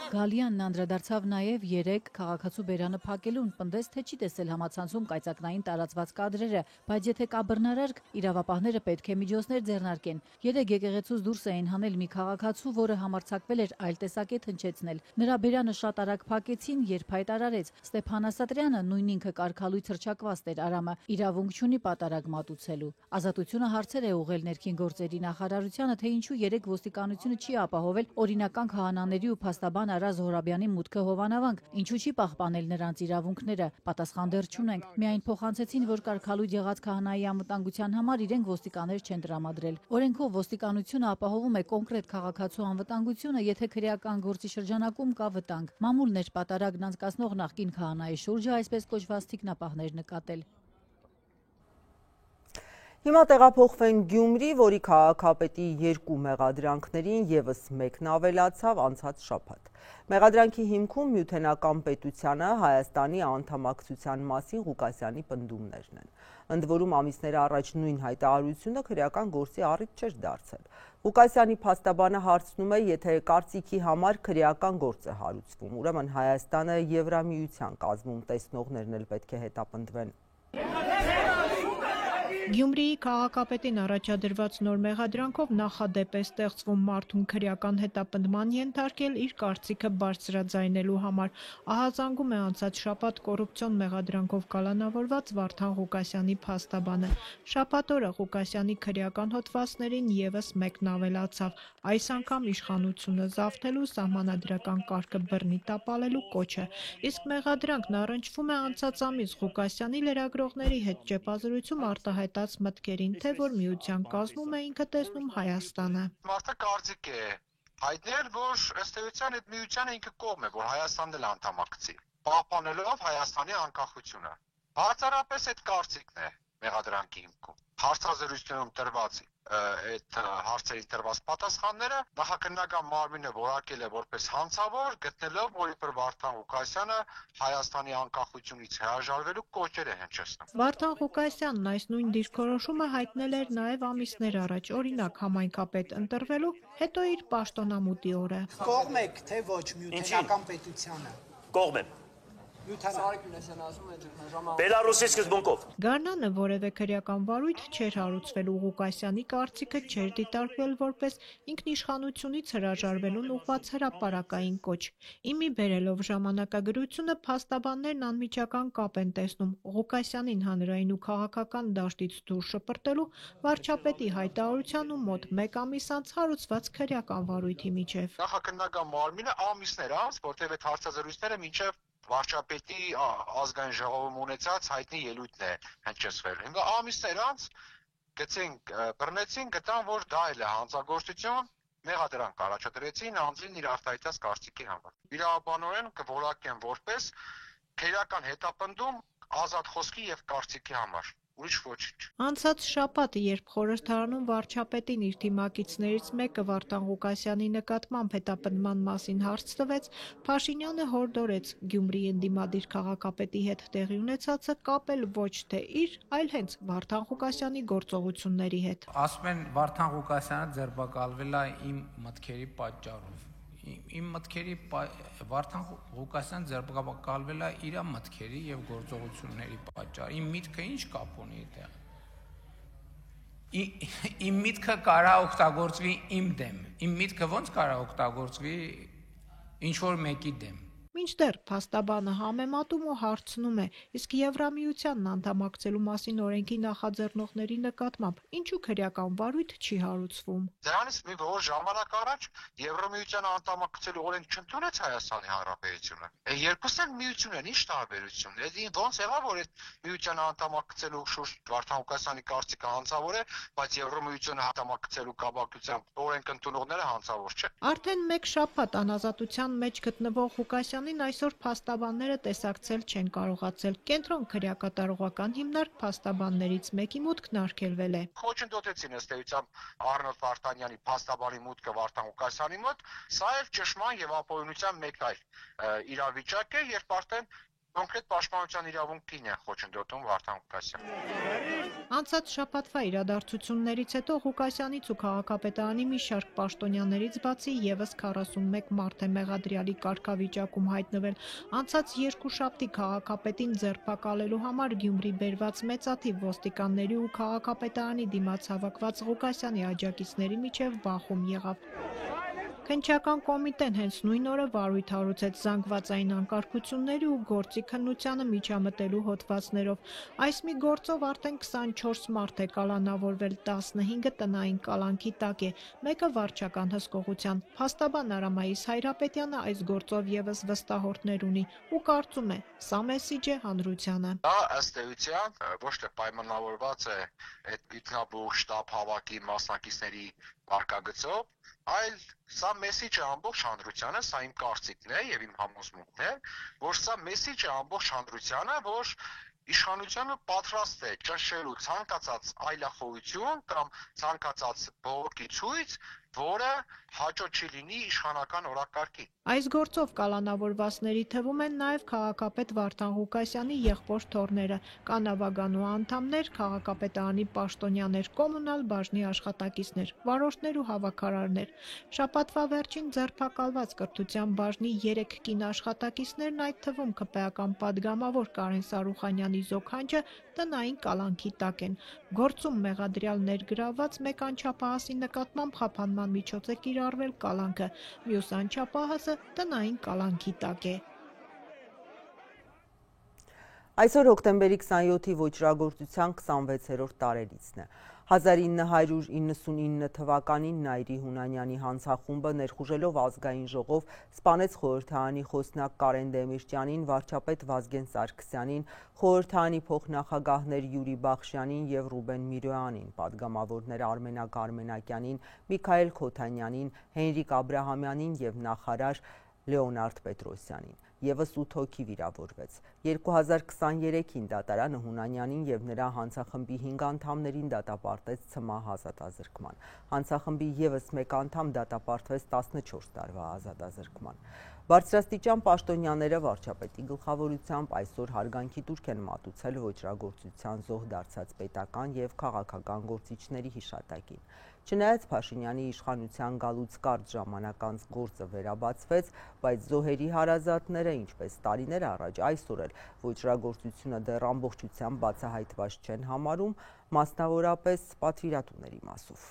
Գալյանն անդրադարձավ նաև 3 քաղաքացու բերանը փակելուն, պնդեց, թե չի տեսել համացանցում կայծակնային տարածված կադրերը, բայց եթե կա բռնարարք, իրավապահները պետք է միջոցներ ձեռնարկեն։ 3 եկեղեցուց դուրս էին հանել մի քաղաքացու, որը համարձակվել էր այլ տեսակետ հնչեցնել։ Նրա բերանը շատ արագ փակեցին, երբ հայտարարեց։ Ստեփան Ասատրյանը, նույն ինքը կարգալույց հռչակված էր Արամը, իրավունք չունի պատարագ մատուցելու։ Ազատությունը հարցեր է ուղղել ներքին գործերի նախարարությանը, թե ինչու 3 ոստիկանությունը չի ապահովել օրինական քահանաների ու փաստաբան Արա Զոհրաբյանի մուտքը Հովանավանք, ինչու չի պահպանել նրանց իրավունքները, պատասխան դեռ չունենք։ Միայն փոխանցեցին, որ կարգալույց եղած քահանայի անվտանգության համար իրենք ոստիկաններ չեն տրամադրել։ Օրենքով ոստիկանությունը ապահովում է կոնկրետ քաղաքացու անվտանգությունը, եթե քրեական գործի շրջանակում կա վտանգ։ Մամուլն էր պատարագն անցկացնող նախկին քահանայի շուրջը այսպես կոչված թիկնապահներ նկատել։ Հիմա տեղափոխվենք Գյումրի, որի քաղաքապետի 2 մեղադրանքներին ևս մեկն ավելացավ անցած շաբաթ։ Մեղադրանքի հիմքում Միութենական պետությանը Հայաստանի անդամակցության մասին Ղուկասյանի պնդումներն են։ Ընդ որում ամիսներ առաջ նույն հայտարարությունը քրեական գործի առիթ չէր դարձել։ Ղուկասյանի փաստաբանը հարցնում է, եթե կարծիքի համար քրեական գործ է հարուցվում, ուրեմն Հայաստանը Եվրամիության կազմում տեսնողներն էլ պետք է հետապնդվեն։ Գյումրիի քաղաքապետին առաջադրված նոր մեղադրանքով նախադեպ է ստեղծվում մարդուն քրեական հետապնդման ենթարկել իր կարծիքը բարձրաձայնելու համար։ Ահազանգում է անցած շաբաթ կոռուպցիոն մեղադրանքով կալանավորված Վարդան Ղուկասյանի փաստաբանը։ Շաբաթ օրը Ղուկասյանի քրեական հոդվածներին ևս մեկն ավելացավ։ Այս անգամ իշխանությունը զավթելու, սահմանադրական կարգը բռնի տապալելու կոչը։ Իսկ մեղադրանքն առնչվում է անցած ամիս Ղուկասյանի լրագրողների հետ ճեպազրույցում արտահայտած մտքերին, թե որ միության կազմում է ինքը տեսնում Հայաստանը։ Մարդը կարծիք է հայտնել, որ ըստ էության այդ միությանը ինքը կողմ է, որ Հայաստանն էլ անդամակցի, պահպանելով Հայաստանի անկախությունը։ Բացառապես այդ կարծիքն է մեղադրանքի հիմքում։ Հարցազրույցներում տրված այդ հարցերի տրված պատասխանները նախաքննական մարմինը որակել է որպես հանցավոր, գտնելով, որ իբր Վարդան Ղուկասյանը Հայաստանի անկախությունից հրաժարվելու կոչեր է հնչեցնում։ Վարդան Ղուկասյանն այս նույն դիրքորոշումը հայտնել էր նաև ամիսներ առաջ, օրինակ համայնքապետ ընտրվելու, հետո իր պաշտոնամուտի օրը։ Կողմ եք, թե ոչ Միութենական պետությանը։ Կողմ եմ։ Բելարուսի սկզբունքով։ Գարնանը որևէ քրեական վարույթ չէր հարուցվելու, Ղուկասյանի կարծիքը չէր դիտարկվել որպես ինքնիշխանությունից հրաժարվելուն ուղղված հրապարակային կոչ։ Իմի բերելով ժամանակագրությունը փաստաբաններն անմիջական կապ են տեսնում Ղուկասյանին հանրային ու քաղաքական դաշտից դուրս շպրտելու վարչապետի հայտարարության ու մոտ 1 ամիս անց հարուցված քրեական վարույթի միջև։ Նախաքննական մարմինը ամիսներ անց, որտեղ այդ հարցազրույցները մինչև վարչապետի ազգային ժողովում ունեցած հայտնի ելույթն է հնչեցվել։ Հիմա ամիսներ անց բռնեցին, գտան, որ դա էլ է հանցագործություն, մեղադրանք առաջադրեցին անձին իր արտահայտած կարծիքի համար։ Իրավաբանորեն կորակեն որպես քրեական հետապնդում ազատ խոսքի եւ կարծիքի համար։ Ուրիշ ոչինչ։ Անցած շաբաթը, երբ խորհրդարանում վարչապետին իր թիմակիցներից մեկը Վարդան Ղուկասյանի նկատմամբ հետապնդման մասին հարց տվեց, Փաշինյանը հորդորեց Գյումրիի ընդդիմադիր քաղաքապետի հետ տեղի ունեցածը կապել ոչ թե իր, այլ հենց Վարդան Ղուկասյանի գործողությունների հետ։ Ասում են Վարդան Ղուկասյանը ձերբակալվել է իմ մտքերի պատճառով։ Իմ մտքերի Վարդան Ղուկասյան ձերբակալվել է իր մտքերի եւ գործողությունների պատճառ։ Իմ միտքը ինչ կապ ունի այդտեղ։ Իմ միտքը կարող օգտագործվի իմ դեմ։ Իմ միտքը ո՞նց կարող օգտագործվի ինչ որ մեկի դեմ։ Մինչդեռ փաստաբանը համեմատում ու հարցնում է, իսկ Եվրամիությանն անդամակցելու մասին օրենքի նախաձեռնողների նկատմամբ ինչու քրեական վարույթ չի հարուցվում։ Դրանից մի որոշ ժամանակ առաջ Եվրամիությանը անդամակցելու օրենք չընդունեց Հայաստանի Հանրապետությունը։ Երկուսն էլ միություն են, ինչ տարբերություն։ Ոնց եղավ, որ այդ միությանը անդամակցելու շուրջ Վարդան Ղուկասյանի կարծիքը հանցավոր է, բայց Եվրամիությանը անդամակցելու կապակցությամբ օրենք ընդունողները հանցավոր չէ։ Արդեն 1 շաբաթ անազատության մեջ գտնվող Ղուկասյանին այսօր փաստաբանները տեսակցել չեն կարողացել։ Կենտրոն քրեակատարողական հիմնարկ փաստաբաններից մեկի մուտքն արգելվել է։ Խոչընդոտեցին ըստ էության Առնոտ Վարդանյանի փաստաբանի մուտքը Վարդան Ղուկասյանի մոտ, սա էլ ճշմարտ եւ ապօրինության մեկ այլ իրավիճակ է, երբ արդեն կոնկրետ պաշտպանության իրավունքին է խոչընդոտում Վարդան Ղուկասյանը։ Անցած շաբաթվա իրադարձություններից հետո Ղուկասյանից ու քաղաքապետարանի մի շարք պաշտոնյաներից բացի եւս 41 մարդ է մեղադրյալի կարգավիճակում հայտնվել։ Անցած երկուշաբթի քաղաքապետին ձերբակալելու համար Գյումրի բերված մեծաթիվ ոստիկանների ու քաղաքապետարանի դիմաց հավաքված Ղուկասյանի աջակիցների միջև բախում եղավ։ Քննչական կոմիտեն հենց նույն օրը վարույթ հարուցեց զանգվածային անկարգությունների ու գործի քննությանը միջամտելու հոդվածներով։ Այս մի գործով արդեն 24 մարդ է կալանավորվել, 15-ը տնային կալանքի տակ է, մեկը վարչական հսկողության։ Փաստաբան Արամայիս Հայրապետյանը այս գործով եւս վստահորդներ ունի ու կարծում է, սա մեսիջ է հանրությանը։ Դա ըստ էության ոչ թե պայմանավորված է այդ ինքնաբուխ շտաբ հավաքի մասնակիցների վարկագծով, այլ սա մեսիջ է ամբողջ հանրությանը, սա իմ կարծիքն է եւ իմ համոզմունքն է, որ սա մեսիջ է ամբողջ հանրությանը, որ իշխանությունը պատրաստ է ճնշելու ցանկացած այլախոհություն կամ ցանկացած բողոքի ցույց, որը հաջող չի լինի իշխանական օրակարգին։ Այս գործով կալանավորվածների թվում են նաև քաղաքապետ Վարդան Ղուկասյանի եղբոր թոռները, կանավագանու անդամներ, քաղաքապետարանի պաշտոնյաներ, կոմունալ բաժնի աշխատակիցներ, վարորդներ ու հավաքարարներ։ Շաբաթվա վերջին ձերբակալված կրթության բաժնի 3 կին աշխատակիցներն, այդ թվում ԿՊ-ական падգամավոր Կարեն Սարուխանյանի զոքանչը, տնային կալանքի տակ են։ Գործում մեղադրյալ ներգրավված մեկ անչափահասի նկատմամբ խափանման միջոց է կիրառվել կալանքը, մյուս անչափահասը տնային կալանքի տակ է։ Այսօր հոկտեմբերի 27-ի ոճրագործության 26-րդ տարելիցն է։ 1999 թվականին Նայիրի Հունանյանի հանցախումբը ներխուժելով ազգային ժողով սպանեց խորհրդարանի խոսնակ Կարեն Դեմիրճյանին, վարչապետ Վազգեն Սարգսյանին, խորհրդարանի փոխնախագահներ Յուրի Բախշյանին և Ռուբեն Միրոյանին, падգամավորներ Արմենակ Արմենակյանին, Միքայել Քոթանյանին, Հենրիկ Աբրահամյանին և նախարար Լեոնարդ Պետրոսյանին։ Եվս 8 հոգի վիրավորվեց։ 2023-ին դատարանը Հունանյանին և նրա հանցախմբի 5 անդամներին դատապարտեց ցմահ ազատազրկման։ Հանցախմբի եւս մեկ անդամ դատապարտվեց 14 տարվա ազատազրկման։ Բարձրաստիճան պաշտոնյաները վարչապետի գլխավորությամբ այսօր հարգանքի տուրք են մատուցել ոճրագործության զոհ դարձած պետական և քաղաքական գործիչների հիշատակին։ Չնայած Փաշինյանի իշխանության գալուց կարճ ժամանակ անց գործը վերաբացվեց, բայց զոհերի հարազատները, ինչպես տարիներ առաջ, այսօր էլ ոճրագործությունը դեռ ամբողջությամբ բացահայտված չեն համարում, մասնավորապես պատվիրատուների մասով։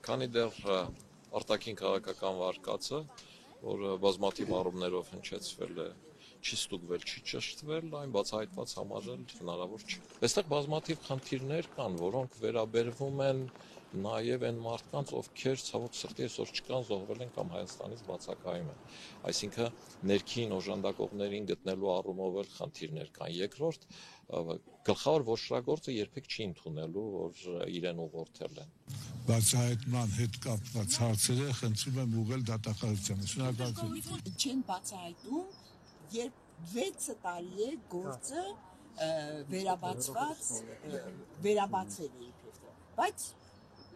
Քանի դեռ արտաքին քաղաքական վարկածը, որ բազմաթիվ առումներով հնչեցվել է, չի ստուգվել, չի ճշտվել, այն բացահայտված համարել հնարավոր չէ։ Այստեղ բազմաթիվ խնդիրներ կան, որոնք վերաբերվում են նաև այն մարդկանց, ովքեր ցավոք սրտի այսօր չկան, զոհվել են կամ Հայաստանից բացակայում են։ Այսինքն ներքին օժանդակողներին գտնելու առումով էլ խնդիրներ կան։ Երկրորդ, գլխավոր ոճրագործը երբեք չի ընդունելու, որ իրեն ուղղորդել են։ Բացահայտման հետ կապված հարցերը խնդրում եմ ուղղել դատախազությանը։ Շնորհակալություն։ Չեն բացահայտում, երբ 6 տարի է գործը վերաբացել է, բայց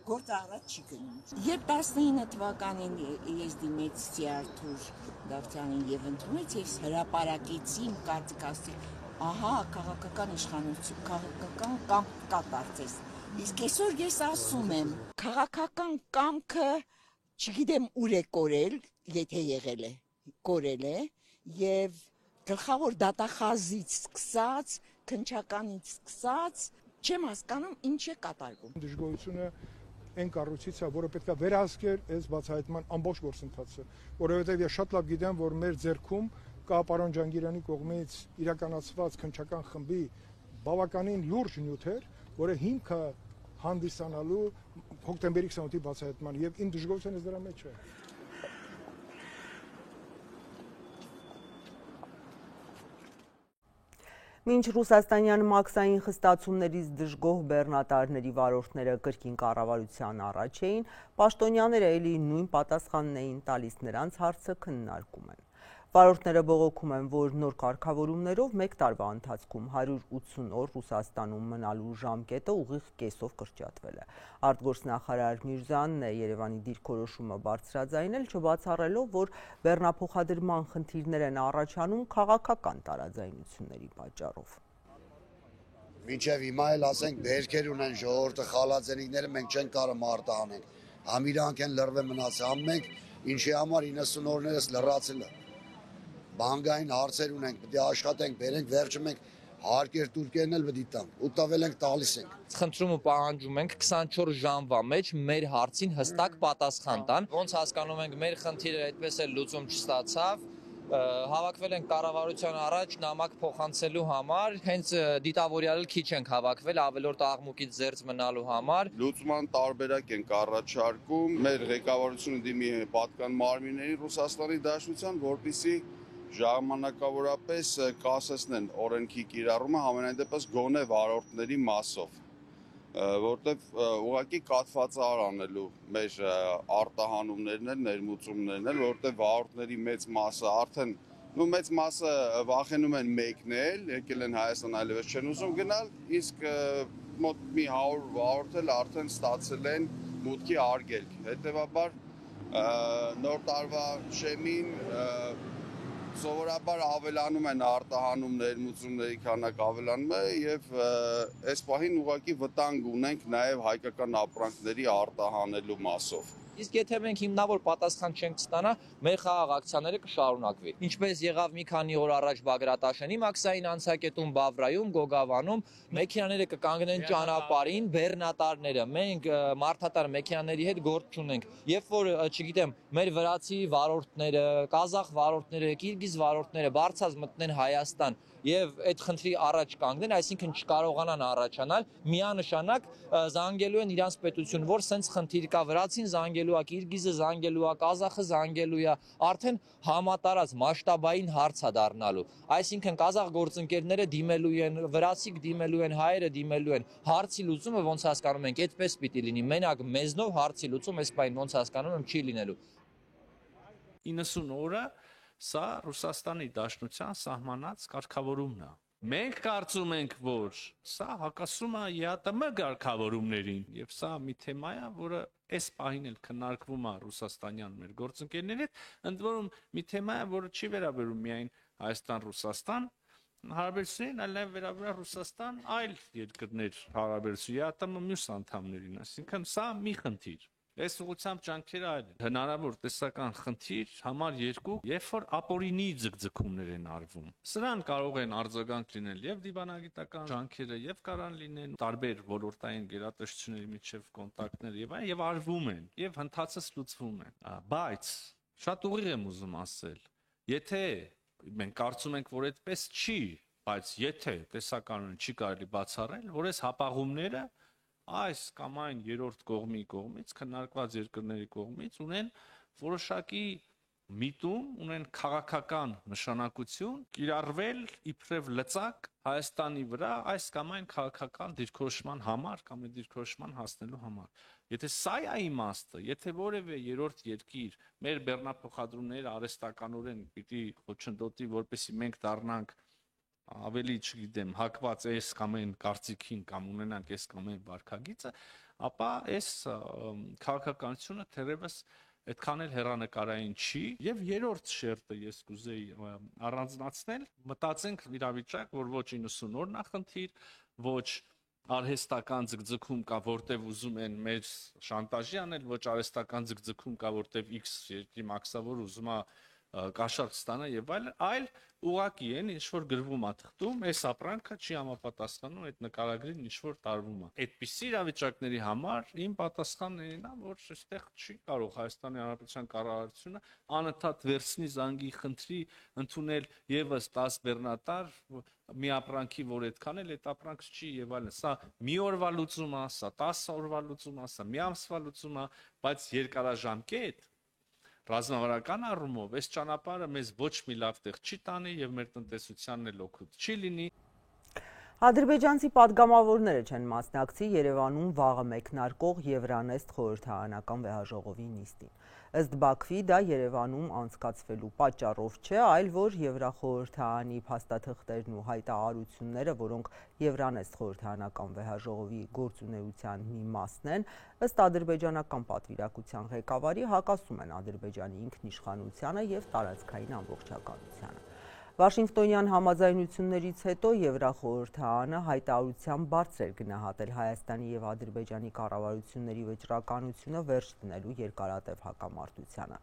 գործը առաջ չի գնում։ Երբ 19 թվականին ես դիմեցի Արթուր Դավթյանին եւ ընդունեց, ես հրապարակեցի իմ կարծիքասի, ահա քաղաքական իշխանություն, քաղաքական կամք կատարեց։ Իսկ այսօր ես ասում եմ, քաղաքական կամքը, չգիտեմ ուր է կորել, եթե եղել է, կորել է, եւ գլխավոր դատախազից սկսած, քննչականից սկսած, չեմ հասկանում ինչ է կատարվում։ Դժգոհությունը այն կառույցից է, որը պետք է վերահսկեր այս բացահայտման ամբողջ գործընթացը, որովհետև ես շատ լավ գիտեմ, որ մեր ձեռքում կա պարոն Ջանգիրյանի կողմից իրականացված քննչական խմբի բավականին լուրջ նյութեր, որը հիմք է հանդիսանալու հոկտեմբերի 28-ի բացահայտման, եւ իմ դժգոհությունը դրա մեջ է։ Մինչ ռուսաստանյան մաքսային խստացումներից դժգոհ բեռնատարների վարորդները կրկին կառավարության առաջ էին, պաշտոնյաները էլի նույն պատասխանն էին տալիս, նրանց հարցը քննարկում են։ Վարորդները բողոքում են, որ նոր կարգավորումներով 1 տարվա ընթացքում 180 օր Ռուսաստանում մնալու ժամկետը ուղիղ կեսով կրճատվել է։ Արտգործնախարար Միրզյանն է Երևանի դիրքորոշումը բարձրաձայնել, չբացառելով, որ բեռնափոխադրման խնդիրներ են առաջանում քաղաքական տարաձայնությունների պատճառով։ Մինչև հիմա էլ ասենք բերքեր ունեն ժողովուրդը խալաձենիկները մենք չենք կարող մարտահանենք։ Համիրանք են լրվել մնացել, մենք ինչի համար 90 օրներս լրացել է։ Բանկային հարցեր ունենք, պետք է աշխատենք, բերենք, վերջը մենք հարկեր տուրքերն էլ պետք է տանք, ու տվել ենք տալիս ենք։ Խնդրում ու պահանջում ենք 24 ժամվա մեջ մեր հարցին հստակ պատասխան տան։ Ոնց հասկանում ենք, մեր խնդիրը այդպես էլ լուծում չստացավ։ Հավաքվել ենք կառավարության առաջ նամակ փոխանցելու համար, հենց դիտավորյալ քիչ ենք հավաքվել ավելորդ աղմուկից զերծ մնալու համար։ Լուծման տարբերակ ենք առաջարկում, մեր ղեկավարությունը դիմի պատկան մարմինների Ռուսաստանի Դաշնության, որպեսզի ժամանակավորապես կասեցնեն օրենքի կիրառումը, համենայն դեպս գոնե վարորդների մասով, որտեղ ուղղակի կաթվածար անելու մեր արտահանումներն են, ներմուծումներն են, որտեղ վարորդների մեծ մասը արդեն մեծ մասը վախենում են մեկնել, եկել են Հայաստան, այլևս չեն ուզում գնալ, իսկ մոտ մի 100 վարորդ էլ արդեն ստացել են մուտքի արգելք։ Հետևաբար նոր տարվա շեմին սովորաբար ավելանում են արտահանում ներմուծումների քանակը ավելանում է եւ այս պահին ուղղակի վտանգ ունենք նաեւ հայկական ապրանքների արտահանելու մասով։ Իսկ եթե մենք հիմնավոր պատասխան չենք ստանա, մեր խաղաղ ակցիաները կշարունակվի։ Ինչպես եղավ մի քանի օր առաջ Բագրատաշենի մաքսային անցակետում, Բավրայում, Գոգավանում, մեքենաները կկանգնեն ճանապարհին, բեռնատարները։ Մենք մարդատար մեքենաների հետ գործ չունենք։ Երբ որ, չգիտեմ, մեր վրացի վարորդները, կազախ վարորդները, կիրգիզ վարորդները բարձած մտնեն Հայաստան եւ այդ խնդրի առաջ կանգնեն, այսինքն չկարողանան առաջանալ, միանշանակ զանգելու են իրանց պետություն, որ սենց խնդիր կա, վրացին զանգելու է, կիրգիզը զանգելու է, կազախը զանգելու է, արդեն համատարած մասշտաբային հարց է դառնալու։ Այսինքն կազախ գործընկերները դիմելու են, վրացիք դիմելու են, հայերը դիմելու են։ Հարցի լուծումը ոնց հասկանում ենք, այդպես պիտի լինի։ Մենակ մեզնով հարցի լուծում այս բան ոնց հասկանում եմ չի լինելու։ 90 օրը սա Ռուսաստանի Դաշնության սահմանած կարգավորումն է։ Մենք կարծում ենք, որ սա հակասում է ԵԱՏՄ կարգավորումներին, եւ սա մի թեմա է, որը այս պահին էլ քննարկվում է ռուսաստանյան մեր գործընկերների հետ, ընդ որում մի թեմա է, որը չի վերաբերում միայն Հայաստան-Ռուսաստան հարաբերություններին, այլ նաև վերաբերում է Ռուսաստան այլ երկրներ հարաբերություն ԵԱՏՄ մյուս անդամներին, այսինքն սա մի խնդիր։ Այս ուղղությամբ ջանքերը այլ են։ Հնարավոր տեսական խնդիր համար 2, երբ որ ապօրինի ձգձգումներ են արվում։ Սրան կարող են արձագանք լինել եւ դիվանագիտական ջանքերը, եւ կարան լինեն տարբեր ոլորտային գերատեսչությունների միջև կոնտակտներ եւ այլն, եւ արվում են, եւ հնդածս լուծվում են։ Բայց շատ ուղիղ եմ ուզում ասել, եթե մենք կարծում ենք, որ այդպես չի, բայց եթե տեսականորեն չի կարելի բացառել, որ այս հապաղումները այս կամ այն երրորդ կողմի կողմից, քննարկված երկրների կողմից ունեն որոշակի միտում, ունեն քաղաքական նշանակություն, կիրառվել իբրև լծակ Հայաստանի վրա այս կամ այն քաղաքական դիրքորոշման համար կամ այդ դիրքորոշման հասնելու համար։ Եթե սա է իմաստը, եթե որևէ երրորդ երկիր մեր բեռնափոխադրումները արհեստականորեն պիտի խոչընդոտի, որպեսզի մենք դառնանք ավելի, չգիտեմ, հակված այս կամ այն կարծիքին կամ ունենանք այս կամ այն վարքագիծը, ապա այս քաղաքականությունը թերևս այդքան էլ հեռանկարային չի, եւ երրորդ շերտը ես կուզեի առանձնացնել, մտածենք իրավիճակ, որ ոչ 90 օրն է խնդիր, ոչ արհեստական ձգձգում կա, որտեվ ուզում են մեր շանտաժի անել, ոչ արհեստական ձգձգում կա, որտեվ X երկրի մաքսավոր ուզում է կաշառք ստանա եւ այլ ուղակի են ինչ որ գրվում է թղթում, այս ապրանքը չի համապատասխանում այդ նկարագրին ինչ որ տարվում է։ Այդպիսի իրավիճակների համար իմ պատասխանն է, որ այստեղ չի կարող Հայաստանի Հանրապետության կառավարությունը անընդհատ վերցնի զանգի խնդրի ընդունել եւս 10 բեռնատար մի ապրանքի, որ այդքան էլ այդ ապրանքը չի եւ այլն։ Սա մի օրվա լուծում է, սա 10 օրվա լուծում է, սա մի ամսվա լուծում է, բայց երկարաժամկետ ռազմավարական առումով այս ճանապարհը մեզ ոչ մի լավ տեղ չի տանի եւ մեր տնտեսությանն էլ օգուտ չի լինի։ Ադրբեջանցի պատգամավորները չեն մասնակցի Երևանում վաղը մեկնարկող Եվրանեստ խորհրդարանական վեհաժողովի նիստին։ Ըստ Բաքվի դա Երևանում անցկացվելու պատճառով չէ, այլ որ Եվրախորհրդարանի փաստաթղթերն ու հայտարարությունները, որոնք Եվրանեստ խորհրդարանական վեհաժողովի գործունեության մի մասն են, ըստ ադրբեջանական պատվիրակության ղեկավարի հակասում են Ադրբեջանի ինքնիշխանությանը եւ տարածքային ամբողջականությանը։ Վաշինգտոնյան համաձայնություններից հետո Եվրախորհրդարանը հայտարարությամբ բարձր էր գնահատել Հայաստանի եւ Ադրբեջանի կառավարությունների վճռականությունը վերջ դնելու երկարատև հակամարտությանը։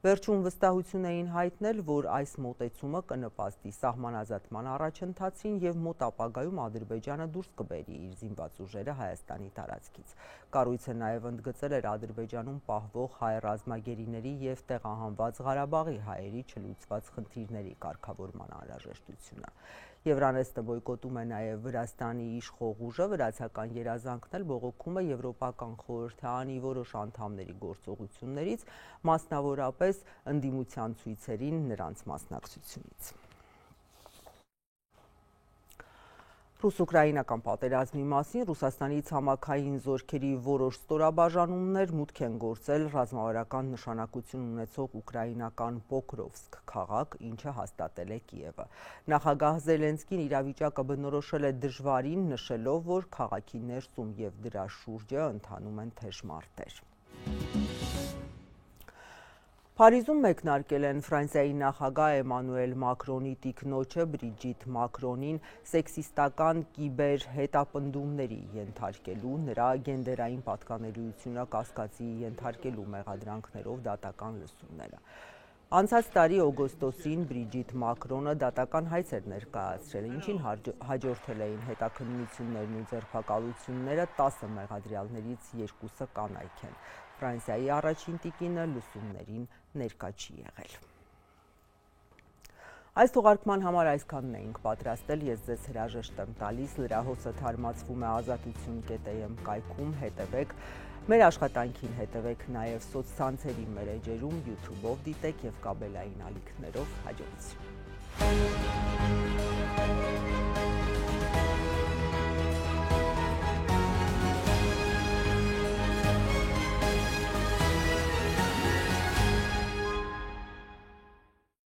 Վերջում վստահություն էին հայտնել, որ այս մոտեցումը կնպաստի սահմանազատման առաջընթացին եւ մոտ ապագայում Ադրբեջանը դուրս կբերի իր զինված ուժերը Հայաստանի տարածքից։ Կառույցը նաեւ ընդգծել էր Ադրբեջանում պահվող հայ ռազմագերիների եւ տեղահանված Ղարաբաղի հայերի չլուծված խնդիրների կարգավորման անհրաժեշտությունը։ Եվրանեստը բոյկոտում է նաև Վրաստանի իշխող ուժը, վրացական երազանքն էլ բողոքում է Եվրոպական խորհրդարանի որոշ անդամների գործողություններից, մասնավորապես ընդդիմության ցույցերին նրանց մասնակցությունից։ Ռուս-ուկրաինական պատերազմի մասին Ռուսաստանի ցամաքային զորքերի որոշ ստորաբաժանումներ մուտք են գործել ռազմավարական նշանակություն ունեցող ուկրաինական Պոկրովսկ քաղաք, ինչը հաստատել է Կիևը։ Նախագահ Զելենսկին իրավիճակը բնորոշել է դժվարին, նշելով, որ քաղաքի ներսում եւ դրա շուրջը ընթանում են թեժ մարտեր։ Փարիզում մեկնարկել են Ֆրանսիայի նախագահ Էմանուել Մակրոնի տիկնոջը Բրիջիտ Մակրոնին սեքսիստական կիբեր հետապնդումների ենթարկելու, նրա գենդերային պատկանելիությունը կասկածի ենթարկելու մեղադրանքներով դատական լսումները։ Անցած տարի օգոստոսին Բրիջիտ Մակրոնը դատական հայց էր ներկայացրել, ինչին հաջորդել էին հետաքննություններն ու ձերբակալությունները, 10 մեղադրյալներից 2-ը կանայք են։ Ֆրանսիայի առաջին տիկինը լսումներին ներկա չի եղել։ Այս թողարկման համար այսքանն էինք պատրաստել, ես ձեզ հրաժեշտ եմ տալիս, լրահոսը թարմացվում է azatutsun.am կայքում, հետևեք, մեր աշխատանքին հետևեք նաև սոցցանցերի մեր էջերում, YouTube-ով դիտեք եւ կաբելային ալիքներով հաջողություն։